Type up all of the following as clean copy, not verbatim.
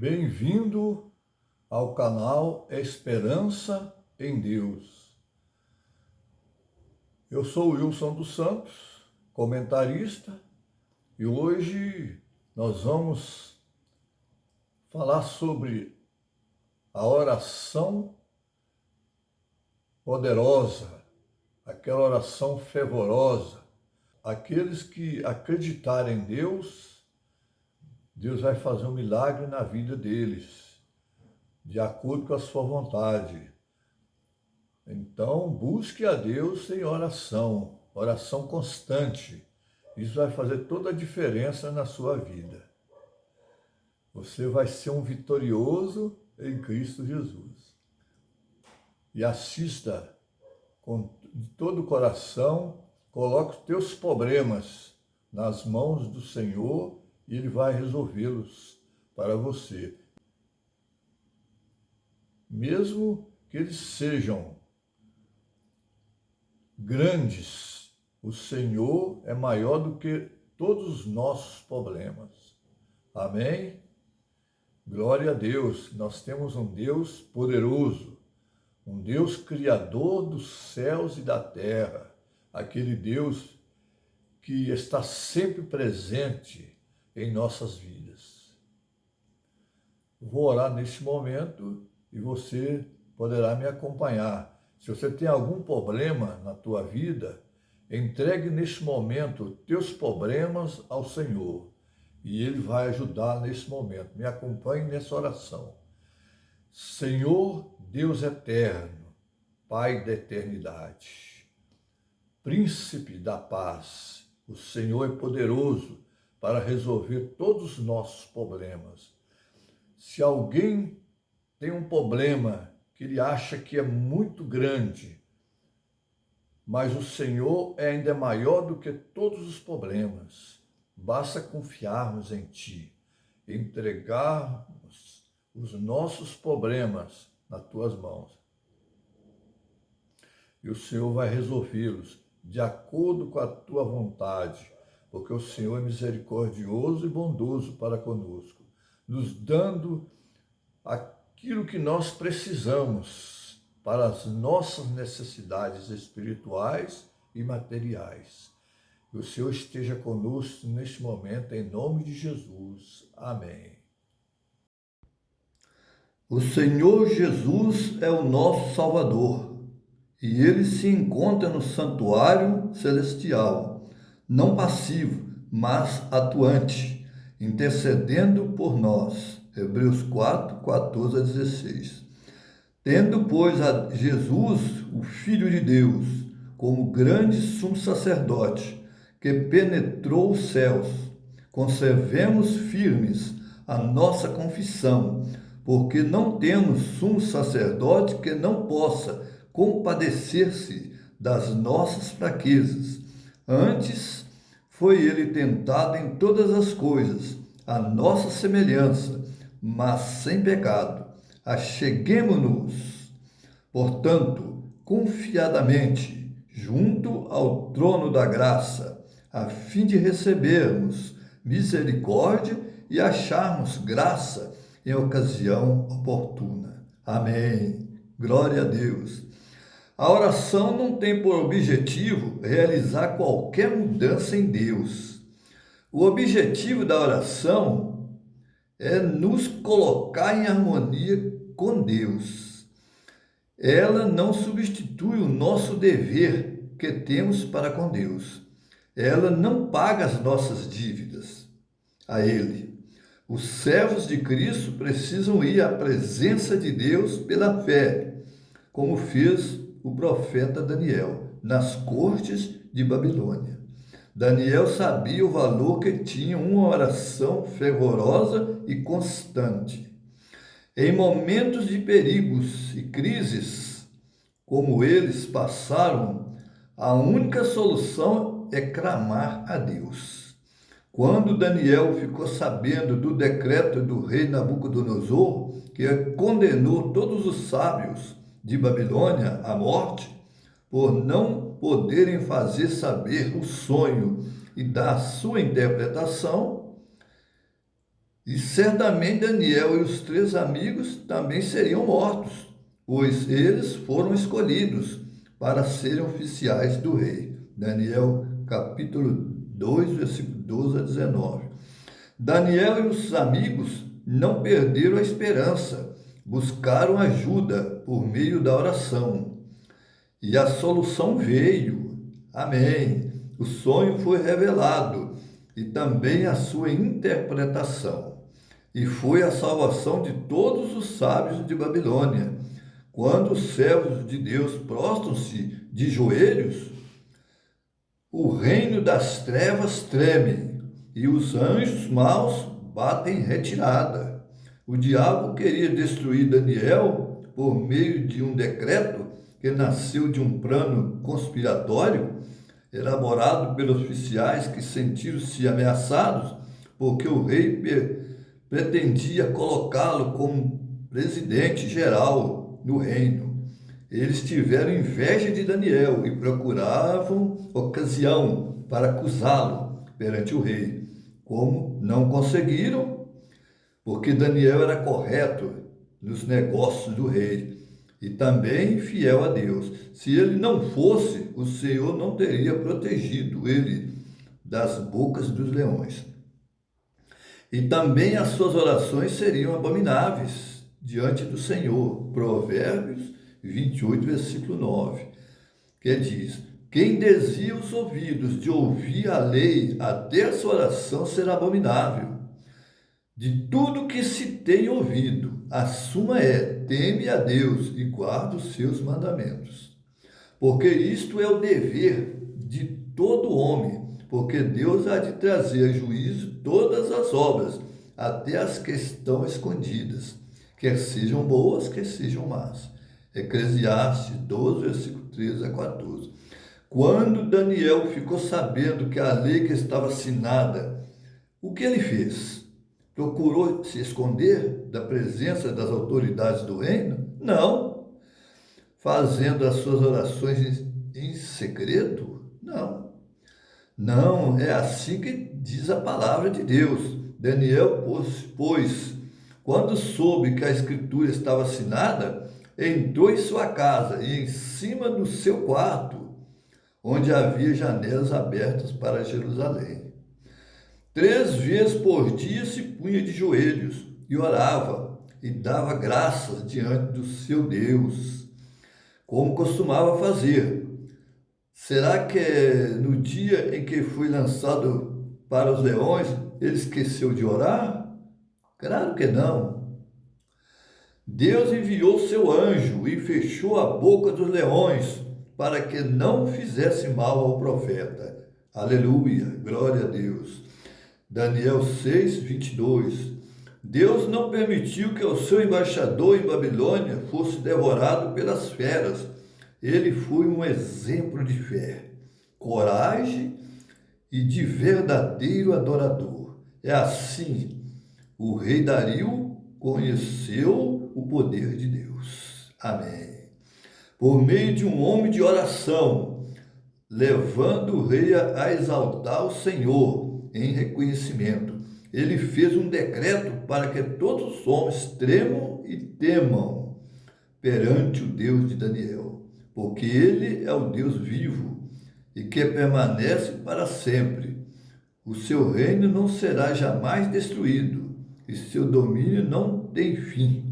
Bem-vindo ao canal Esperança em Deus. Eu sou Wilson dos Santos, comentarista, e hoje nós vamos falar sobre a oração poderosa, aquela oração fervorosa. Aqueles que acreditarem em Deus, Deus vai fazer um milagre na vida deles, de acordo com a sua vontade. Então, busque a Deus em oração, oração constante. Isso vai fazer toda a diferença na sua vida. Você vai ser um vitorioso em Cristo Jesus. E assista de todo o coração, coloque os teus problemas nas mãos do Senhor e Ele vai resolvê-los para você. Mesmo que eles sejam grandes, o Senhor é maior do que todos os nossos problemas. Amém? Glória a Deus, nós temos um Deus poderoso, um Deus criador dos céus e da terra, aquele Deus que está sempre presente em nossas vidas. Vou orar neste momento e você poderá me acompanhar. Se você tem algum problema na tua vida, entregue neste momento teus problemas ao Senhor e Ele vai ajudar nesse momento. Me acompanhe nessa oração. Senhor Deus eterno, Pai da eternidade, Príncipe da paz, o Senhor é poderoso para resolver todos os nossos problemas. Se alguém tem um problema que ele acha que é muito grande, mas o Senhor é ainda maior do que todos os problemas. Basta confiarmos em Ti, entregarmos os nossos problemas nas Tuas mãos. E o Senhor vai resolvê-los de acordo com a Tua vontade, porque o Senhor é misericordioso e bondoso para conosco, nos dando aquilo que nós precisamos para as nossas necessidades espirituais e materiais. Que o Senhor esteja conosco neste momento, em nome de Jesus. Amém. O Senhor Jesus é o nosso Salvador e Ele se encontra no santuário celestial, não passivo, mas atuante, intercedendo por nós. Hebreus 4, 14 a 16. Tendo, pois, a Jesus, o Filho de Deus, como grande sumo sacerdote, que penetrou os céus, conservemos firmes a nossa confissão, porque não temos sumo sacerdote que não possa compadecer-se das nossas fraquezas. Antes, foi ele tentado em todas as coisas, a nossa semelhança, mas sem pecado. Acheguemo-nos, portanto, confiadamente, junto ao trono da graça, a fim de recebermos misericórdia e acharmos graça em ocasião oportuna. Amém. Glória a Deus. A oração não tem por objetivo realizar qualquer mudança em Deus. O objetivo da oração é nos colocar em harmonia com Deus. Ela não substitui o nosso dever que temos para com Deus. Ela não paga as nossas dívidas a Ele. Os servos de Cristo precisam ir à presença de Deus pela fé, como fez o profeta Daniel nas cortes de Babilônia. Daniel sabia o valor que tinha uma oração fervorosa e constante. Em momentos de perigos e crises, como eles passaram, a única solução é clamar a Deus. Quando Daniel ficou sabendo do decreto do rei Nabucodonosor, que condenou todos os sábios de Babilônia à morte, por não poderem fazer saber o sonho e dar sua interpretação, E certamente Daniel e os 3 amigos também seriam mortos, pois eles foram escolhidos para serem oficiais do rei. Daniel capítulo 2, versículo 12 a 19. Daniel e os amigos não perderam a esperança, buscaram ajuda por meio da oração. E a solução veio. Amém. O sonho foi revelado e também a sua interpretação. E foi a salvação de todos os sábios de Babilônia. Quando os servos de Deus prostram-se de joelhos, o reino das trevas treme e os anjos maus batem retirada. O diabo queria destruir Daniel por meio de um decreto que nasceu de um plano conspiratório elaborado pelos oficiais que sentiram-se ameaçados porque o rei pretendia colocá-lo como presidente geral no reino. Eles tiveram inveja de Daniel e procuravam ocasião para acusá-lo perante o rei. Como não conseguiram, porque Daniel era correto nos negócios do rei e também fiel a Deus. Se ele não fosse, o Senhor não teria protegido ele das bocas dos leões. E também as suas orações seriam abomináveis diante do Senhor. Provérbios 28, versículo 9, que diz: quem desvia os ouvidos de ouvir a lei, até a sua oração será abominável. De tudo que se tem ouvido, a suma é: teme a Deus e guarda os seus mandamentos. Porque isto é o dever de todo homem, porque Deus há de trazer a juízo todas as obras, até as que estão escondidas, quer sejam boas, quer sejam más. Eclesiastes 12, versículo 13 a 14. Quando Daniel ficou sabendo que a lei que estava assinada, o que ele fez? Procurou se esconder da presença das autoridades do reino? Não. Fazendo as suas orações em segredo? Não. Não, é assim que diz a palavra de Deus. Daniel, pois, quando soube que a escritura estava assinada, entrou em sua casa e em cima do seu quarto, onde havia janelas abertas para Jerusalém. 3 vezes por dia se punha de joelhos e orava e dava graças diante do seu Deus, como costumava fazer. Será que no dia em que foi lançado para os leões, ele esqueceu de orar? Claro que não. Deus enviou seu anjo e fechou a boca dos leões para que não fizesse mal ao profeta. Aleluia, glória a Deus. Daniel 6, 22. Deus não permitiu que o seu embaixador em Babilônia fosse devorado pelas feras. Ele foi um exemplo de fé, coragem e de verdadeiro adorador. É assim, o rei Dario conheceu o poder de Deus. Amém. Por meio de um homem de oração, levando o rei a exaltar o Senhor em reconhecimento. Ele fez um decreto para que todos os homens tremam e temam perante o Deus de Daniel, porque ele é o Deus vivo e que permanece para sempre. O seu reino não será jamais destruído e seu domínio não tem fim.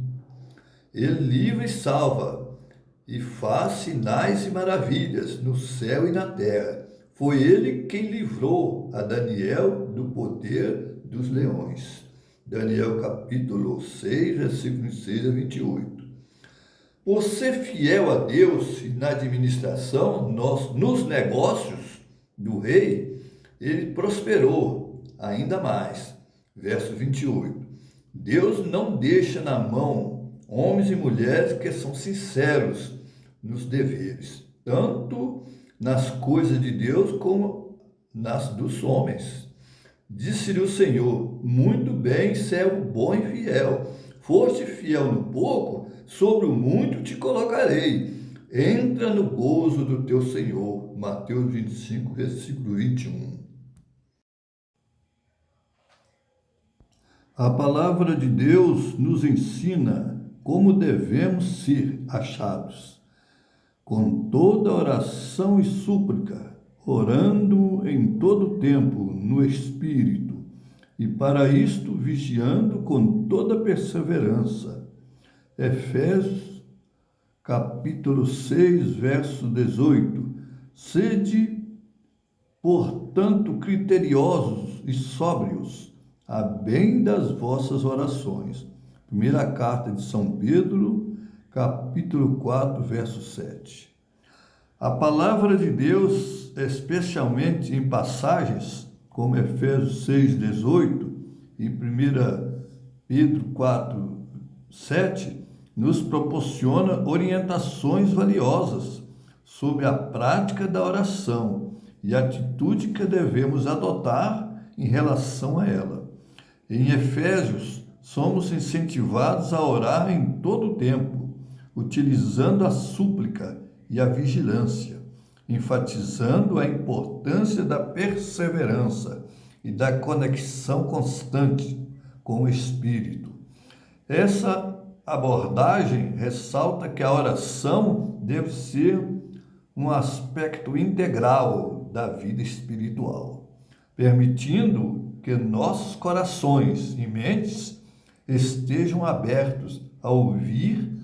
Ele livra e salva e faz sinais e maravilhas no céu e na terra. Foi ele quem livrou a Daniel do poder dos leões. Daniel capítulo 6, versículos 6 a 28. Por ser fiel a Deus e na administração, nos negócios do rei, ele prosperou ainda mais. Verso 28. Deus não deixa na mão homens e mulheres que são sinceros nos deveres, tanto nas coisas de Deus como nas dos homens. Disse-lhe o Senhor: muito bem, servo bom e fiel. Foste fiel no pouco, sobre o muito te colocarei. Entra no gozo do teu Senhor. Mateus 25, versículo 21. A palavra de Deus nos ensina como devemos ser achados, com toda oração e súplica, orando em todo tempo no Espírito, e para isto vigiando com toda perseverança. Efésios, capítulo 6, verso 18. Sede, portanto, criteriosos e sóbrios, a bem das vossas orações. Primeira carta de São Pedro, capítulo 4, verso 7. A palavra de Deus, especialmente em passagens como Efésios 6, 18 e 1 Pedro 4, 7, nos proporciona orientações valiosas sobre a prática da oração e a atitude que devemos adotar em relação a ela. Em Efésios, somos incentivados a orar em todo o tempo, utilizando a súplica e a vigilância, enfatizando a importância da perseverança e da conexão constante com o Espírito. Essa abordagem ressalta que a oração deve ser um aspecto integral da vida espiritual, permitindo que nossos corações e mentes estejam abertos a ouvir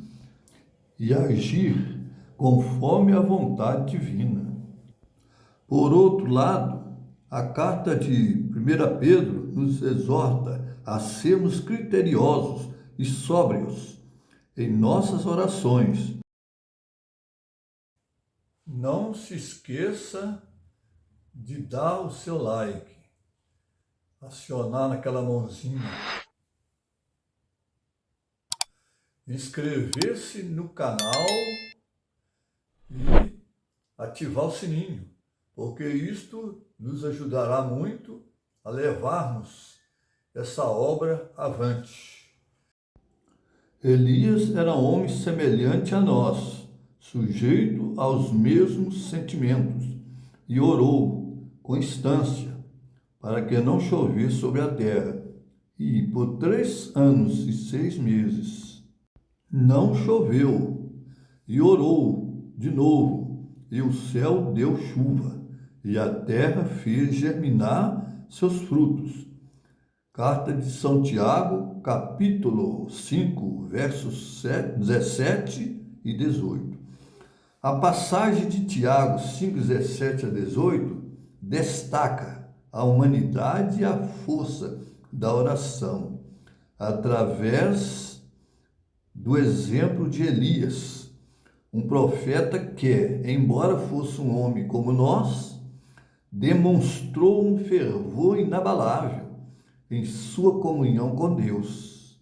e agir conforme a vontade divina. Por outro lado, a carta de 1 Pedro nos exorta a sermos criteriosos e sóbrios em nossas orações. Não se esqueça de dar o seu like, acionar naquela mãozinha, inscrever-se no canal e ativar o sininho, porque isto nos ajudará muito a levarmos essa obra avante. Elias era um homem semelhante a nós, sujeito aos mesmos sentimentos, e orou com instância para que não chovesse sobre a terra. E por 3 anos e 6 meses não choveu, e orou de novo, e o céu deu chuva, e a terra fez germinar seus frutos. Carta de São Tiago, capítulo 5, versos 17 e 18. A passagem de Tiago 5, 17 a 18 destaca a humanidade e a força da oração, através do exemplo de Elias, um profeta que, embora fosse um homem como nós, demonstrou um fervor inabalável em sua comunhão com Deus.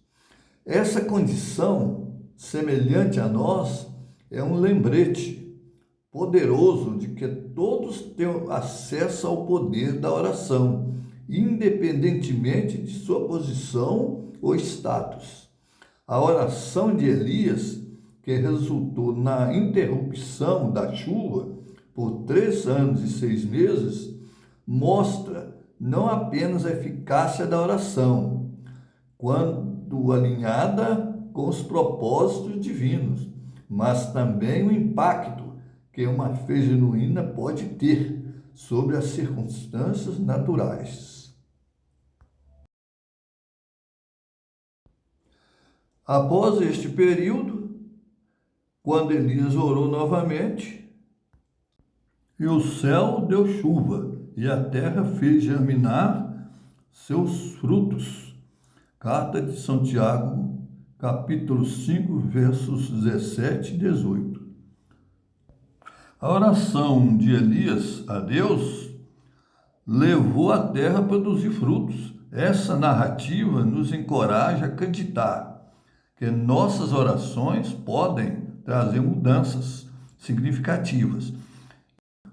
Essa condição, semelhante a nós, é um lembrete poderoso de que todos têm acesso ao poder da oração, independentemente de sua posição ou status. A oração de Elias, que resultou na interrupção da chuva por 3 anos e 6 meses, mostra não apenas a eficácia da oração, quando alinhada com os propósitos divinos, mas também o impacto que uma fé genuína pode ter sobre as circunstâncias naturais. Após este período, quando Elias orou novamente, e o céu deu chuva, e a terra fez germinar seus frutos. Carta de São Tiago, capítulo 5, versos 17 e 18. A oração de Elias a Deus levou a terra a produzir frutos. Essa narrativa nos encoraja a acreditar que nossas orações podem trazer mudanças significativas.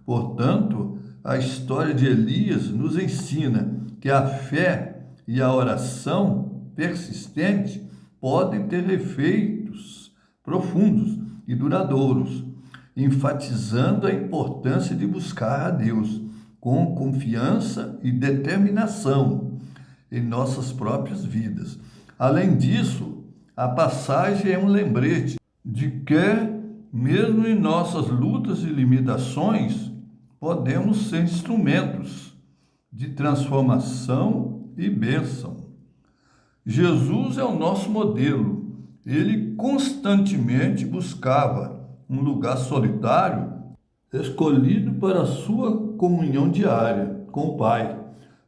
Portanto, a história de Elias nos ensina que a fé e a oração persistente podem ter efeitos profundos e duradouros, enfatizando a importância de buscar a Deus com confiança e determinação, em nossas próprias vidas. Além disso, a passagem é um lembrete de que, mesmo em nossas lutas e limitações, podemos ser instrumentos de transformação e bênção. Jesus é o nosso modelo. Ele constantemente buscava um lugar solitário, escolhido para a sua comunhão diária com o Pai.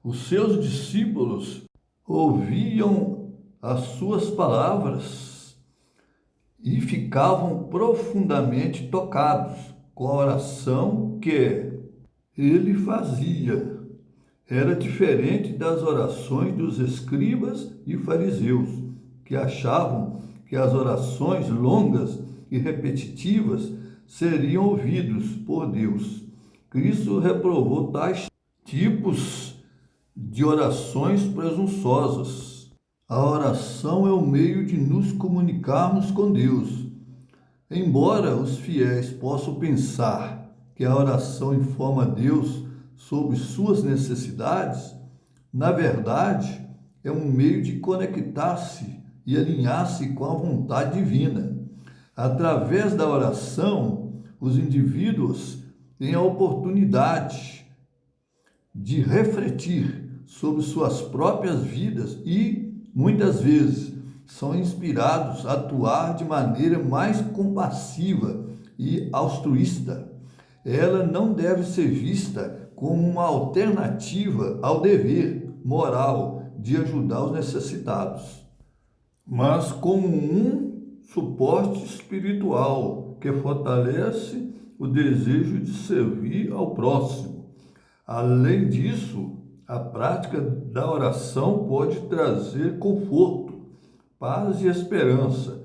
Os seus discípulos ouviam as suas palavras e ficavam profundamente tocados com a oração que ele fazia. Era diferente das orações dos escribas e fariseus, que achavam que as orações longas e repetitivas seriam ouvidos por Deus. Cristo reprovou tais tipos de orações presunçosas. A oração é o meio de nos comunicarmos com Deus. Embora os fiéis possam pensar que a oração informa Deus sobre suas necessidades, na verdade, é um meio de conectar-se e alinhar-se com a vontade divina. Através da oração, os indivíduos têm a oportunidade de refletir sobre suas próprias vidas e, muitas vezes, são inspirados a atuar de maneira mais compassiva e altruísta. Ela não deve ser vista como uma alternativa ao dever moral de ajudar os necessitados, mas como um suporte espiritual que fortalece o desejo de servir ao próximo. Além disso, a prática da oração pode trazer conforto, paz e esperança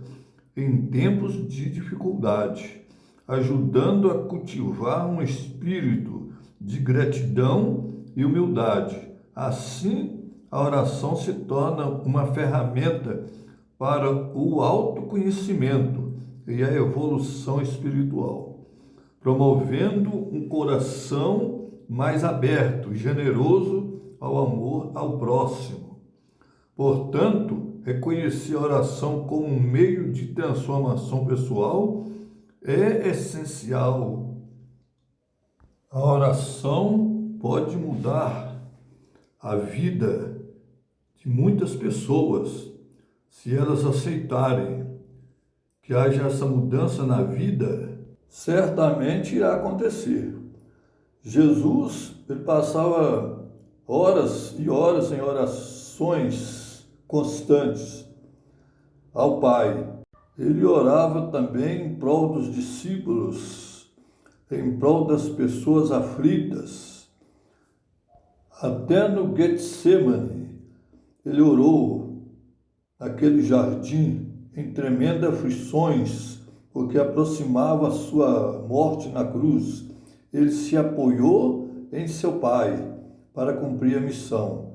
em tempos de dificuldade, ajudando a cultivar um espírito de gratidão e humildade. Assim, a oração se torna uma ferramenta para o autoconhecimento e a evolução espiritual, promovendo um coração mais aberto e generoso ao amor ao próximo. Portanto, reconhecer a oração como um meio de transformação pessoal é essencial. A oração pode mudar a vida de muitas pessoas se elas aceitarem que haja essa mudança na vida. Certamente irá acontecer. Jesus, ele passava horas e horas em orações constantes ao Pai. Ele orava também em prol dos discípulos, em prol das pessoas aflitas. Até no Getsemane, ele orou naquele jardim em tremendas aflições, porque aproximava a sua morte na cruz. Ele se apoiou em seu Pai para cumprir a missão.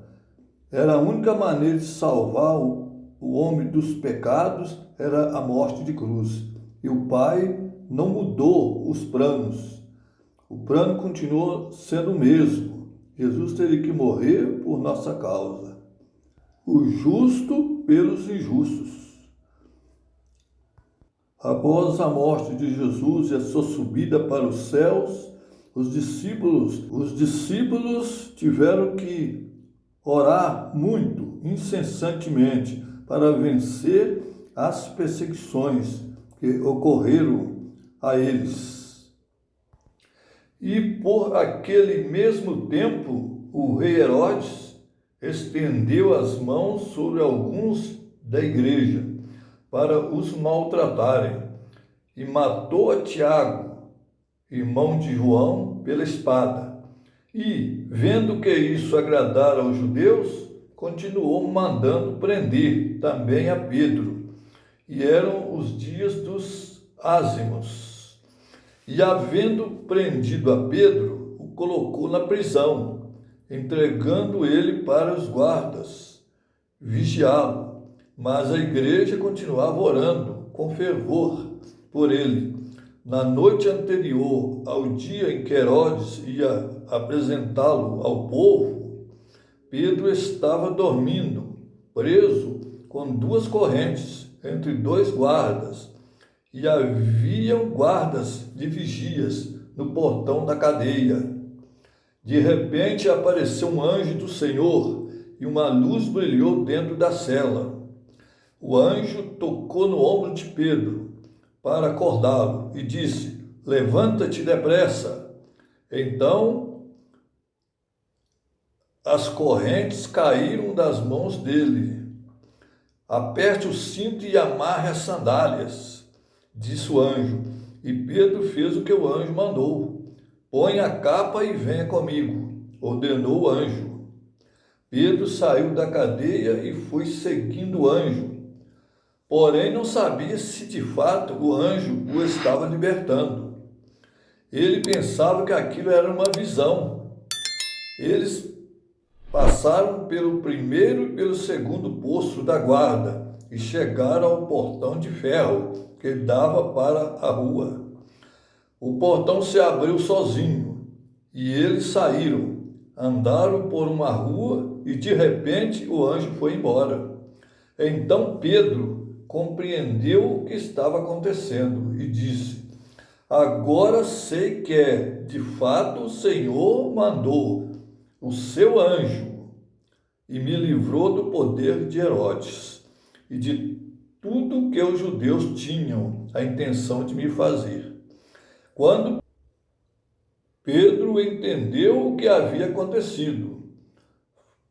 Era a única maneira de salvar o homem dos pecados, era a morte de cruz. E o Pai não mudou os planos. O plano continuou sendo o mesmo. Jesus teria que morrer por nossa causa. O justo pelos injustos. Após a morte de Jesus e a sua subida para os céus, os discípulos tiveram que orar muito, incessantemente, para vencer as perseguições que ocorreram a eles. E por aquele mesmo tempo, o rei Herodes estendeu as mãos sobre alguns da igreja para os maltratarem e matou a Tiago, irmão de João, pela espada. E, vendo que isso agradara aos judeus, continuou mandando prender também a Pedro. E eram os dias dos ázimos. E, havendo prendido a Pedro, o colocou na prisão, entregando ele para os guardas vigiá-lo. Mas a igreja continuava orando com fervor por ele. Na noite anterior ao dia em que Herodes ia apresentá-lo ao povo, Pedro estava dormindo, preso com duas correntes entre dois guardas, e haviam guardas de vigias no portão da cadeia. De repente apareceu um anjo do Senhor e uma luz brilhou dentro da cela. O anjo tocou no ombro de Pedro para acordá-lo e disse: "Levanta-te depressa." Então as correntes caíram das mãos dele. "Aperte o cinto e amarre as sandálias", disse o anjo. E Pedro fez o que o anjo mandou. "Põe a capa e venha comigo", ordenou o anjo. Pedro saiu da cadeia e foi seguindo o anjo. Porém, não sabia se de fato o anjo o estava libertando. Ele pensava que aquilo era uma visão. Eles passaram pelo primeiro e pelo segundo posto da guarda e chegaram ao portão de ferro que dava para a rua. O portão se abriu sozinho e eles saíram, andaram por uma rua e de repente o anjo foi embora. Então Pedro compreendeu o que estava acontecendo e disse: "Agora sei que, de fato, o Senhor mandou o seu anjo e me livrou do poder de Herodes e de tudo que os judeus tinham a intenção de me fazer." Quando Pedro entendeu o que havia acontecido,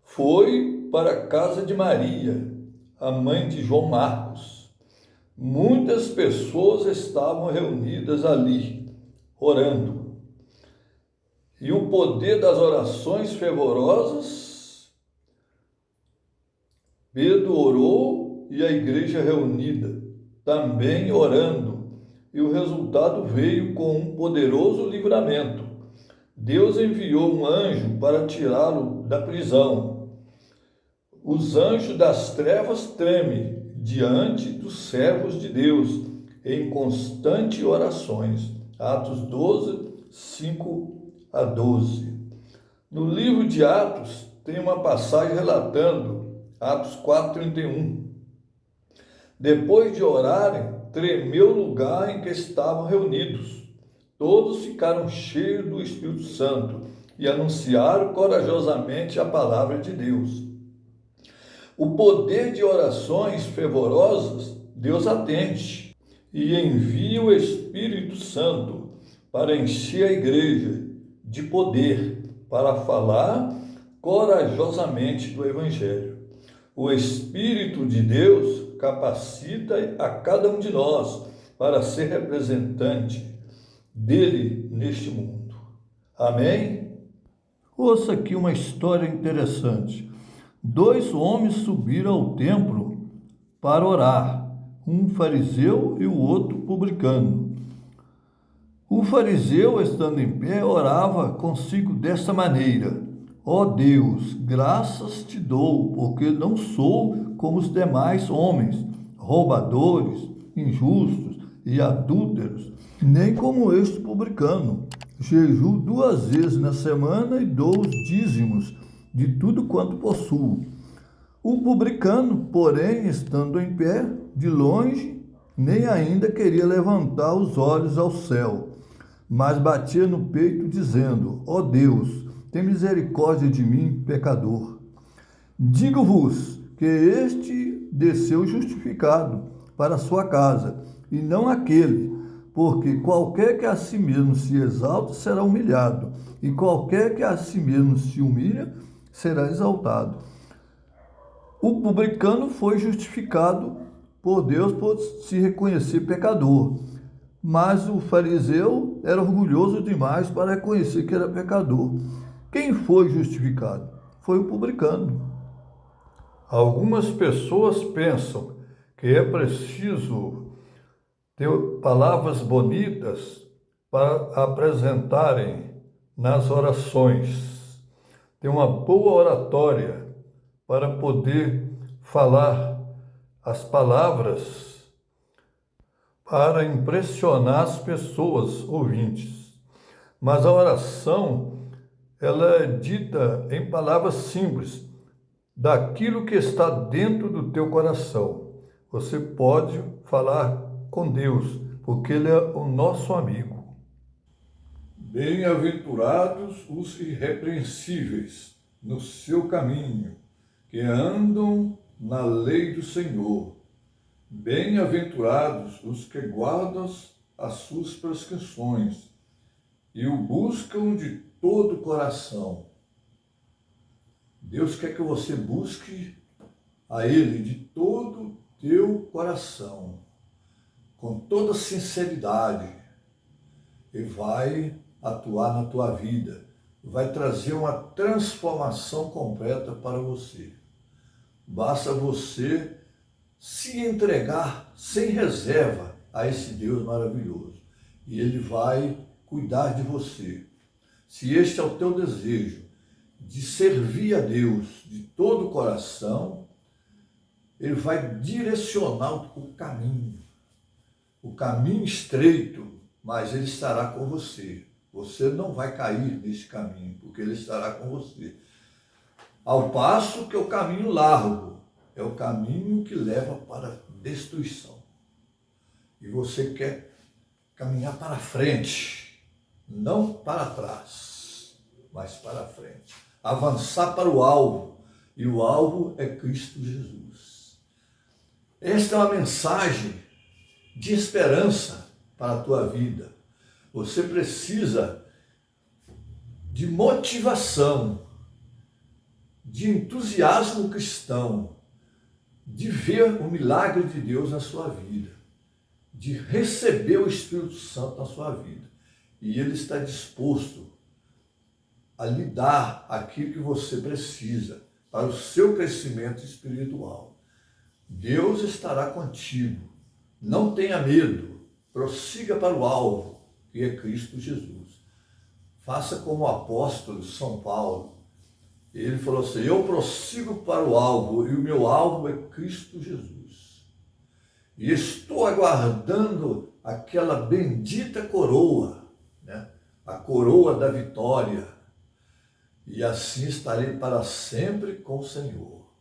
foi para a casa de Maria, a mãe de João Marcos. Muitas pessoas estavam reunidas ali, orando. E o poder das orações fervorosas, Pedro orou e a igreja reunida, também orando. E o resultado veio com um poderoso livramento. Deus enviou um anjo para tirá-lo da prisão. Os anjos das trevas tremem diante dos servos de Deus em constantes orações. Atos 12, 5 a 12. No livro de Atos tem uma passagem relatando, Atos 4:31. Depois de orarem, tremeu o lugar em que estavam reunidos. Todos ficaram cheios do Espírito Santo e anunciaram corajosamente a palavra de Deus. O poder de orações fervorosas, Deus atende e envia o Espírito Santo para encher a igreja de poder para falar corajosamente do Evangelho. O Espírito de Deus capacita a cada um de nós para ser representante dele neste mundo. Amém? Ouça aqui uma história interessante. 2 homens subiram ao templo para orar, um fariseu e o outro publicano. O fariseu, estando em pé, orava consigo desta maneira: "Ó Deus, graças te dou, porque não sou como os demais homens, roubadores, injustos e adúlteros, nem como este publicano. Jejuo 2 vezes na semana e dou os dízimos de tudo quanto possuo." O publicano, porém, estando em pé, de longe, nem ainda queria levantar os olhos ao céu, mas batia no peito, dizendo: "Ó Deus, tem misericórdia de mim, pecador." Digo-vos que este desceu justificado para sua casa, e não aquele, porque qualquer que a si mesmo se exalta será humilhado, e qualquer que a si mesmo se humilha será exaltado. O publicano foi justificado por Deus por se reconhecer pecador, mas o fariseu era orgulhoso demais para reconhecer que era pecador. Quem foi justificado? Foi o publicano. Algumas pessoas pensam que é preciso ter palavras bonitas para apresentarem nas orações, ter uma boa oratória para poder falar as palavras para impressionar as pessoas ouvintes. Mas a oração, ela é dita em palavras simples, daquilo que está dentro do teu coração. Você pode falar com Deus, porque Ele é o nosso amigo. Bem-aventurados os irrepreensíveis no seu caminho, que andam na lei do Senhor. Bem-aventurados os que guardam as suas prescrições e o buscam de todo o coração. Deus quer que você busque a Ele de todo o teu coração, com toda sinceridade. Ele vai atuar na tua vida, vai trazer uma transformação completa para você. Basta você se entregar sem reserva a esse Deus maravilhoso. E Ele vai cuidar de você. Se este é o teu desejo, de servir a Deus de todo o coração, Ele vai direcionar o caminho estreito, mas Ele estará com você. Você não vai cair nesse caminho, porque Ele estará com você. Ao passo que o caminho largo é o caminho que leva para a destruição. E você quer caminhar para frente, não para trás, mas para frente. Avançar para o alvo, e o alvo é Cristo Jesus. Esta é uma mensagem de esperança para a tua vida. Você precisa de motivação, de entusiasmo cristão, de ver o milagre de Deus na sua vida, de receber o Espírito Santo na sua vida. E Ele está disposto a lhe dar aquilo que você precisa para o seu crescimento espiritual. Deus estará contigo. Não tenha medo. Prossiga para o alvo, que é Cristo Jesus. Faça como o apóstolo São Paulo. Ele falou assim: eu prossigo para o alvo, e o meu alvo é Cristo Jesus. E estou aguardando aquela bendita coroa, né? A coroa da vitória. E assim estarei para sempre com o Senhor.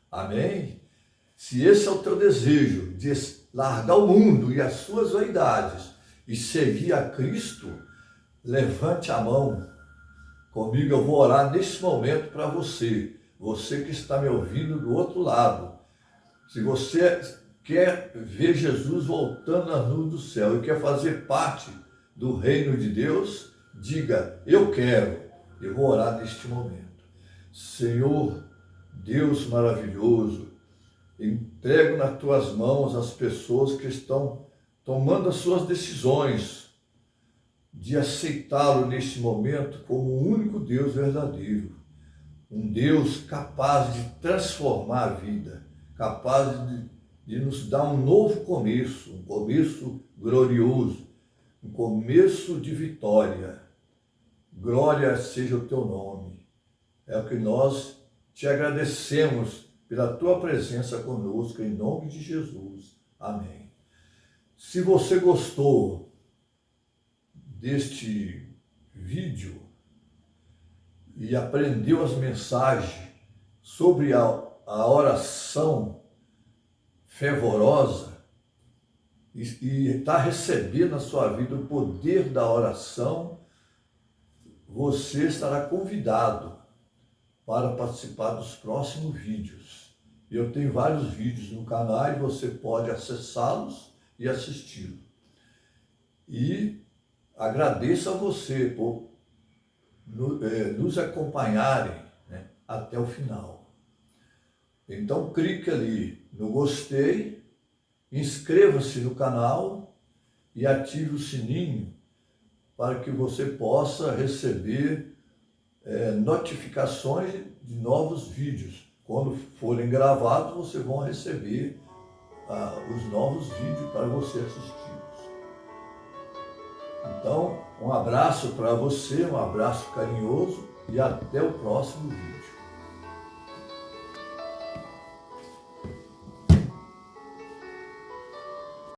Amém? Se esse é o teu desejo, de largar o mundo e as suas vaidades e seguir a Cristo, levante a mão. Comigo eu vou orar neste momento para você. Você que está me ouvindo do outro lado. Se você quer ver Jesus voltando às nuvens do céu e quer fazer parte do reino de Deus, diga: eu quero. Eu vou orar neste momento. Senhor, Deus maravilhoso, entrego nas tuas mãos as pessoas que estão tomando as suas decisões de aceitá-lo neste momento como o único Deus verdadeiro. Um Deus capaz de transformar a vida, capaz de nos dar um novo começo, um começo glorioso, um começo de vitória. Glória seja o teu nome. É o que nós te agradecemos pela tua presença conosco, em nome de Jesus. Amém. Se você gostou deste vídeo e aprendeu as mensagens sobre a oração fervorosa e está recebendo na sua vida o poder da oração, você estará convidado para participar dos próximos vídeos. Eu tenho vários vídeos no canal e você pode acessá-los e assisti-los. E agradeço a você por nos acompanharem, né, até o final. Então clique ali no gostei, inscreva-se no canal e ative o sininho para que você possa receber notificações de novos vídeos. Quando forem gravados, vocês vão receber os novos vídeos para você assistir. Então, um abraço para você, um abraço carinhoso e até o próximo vídeo.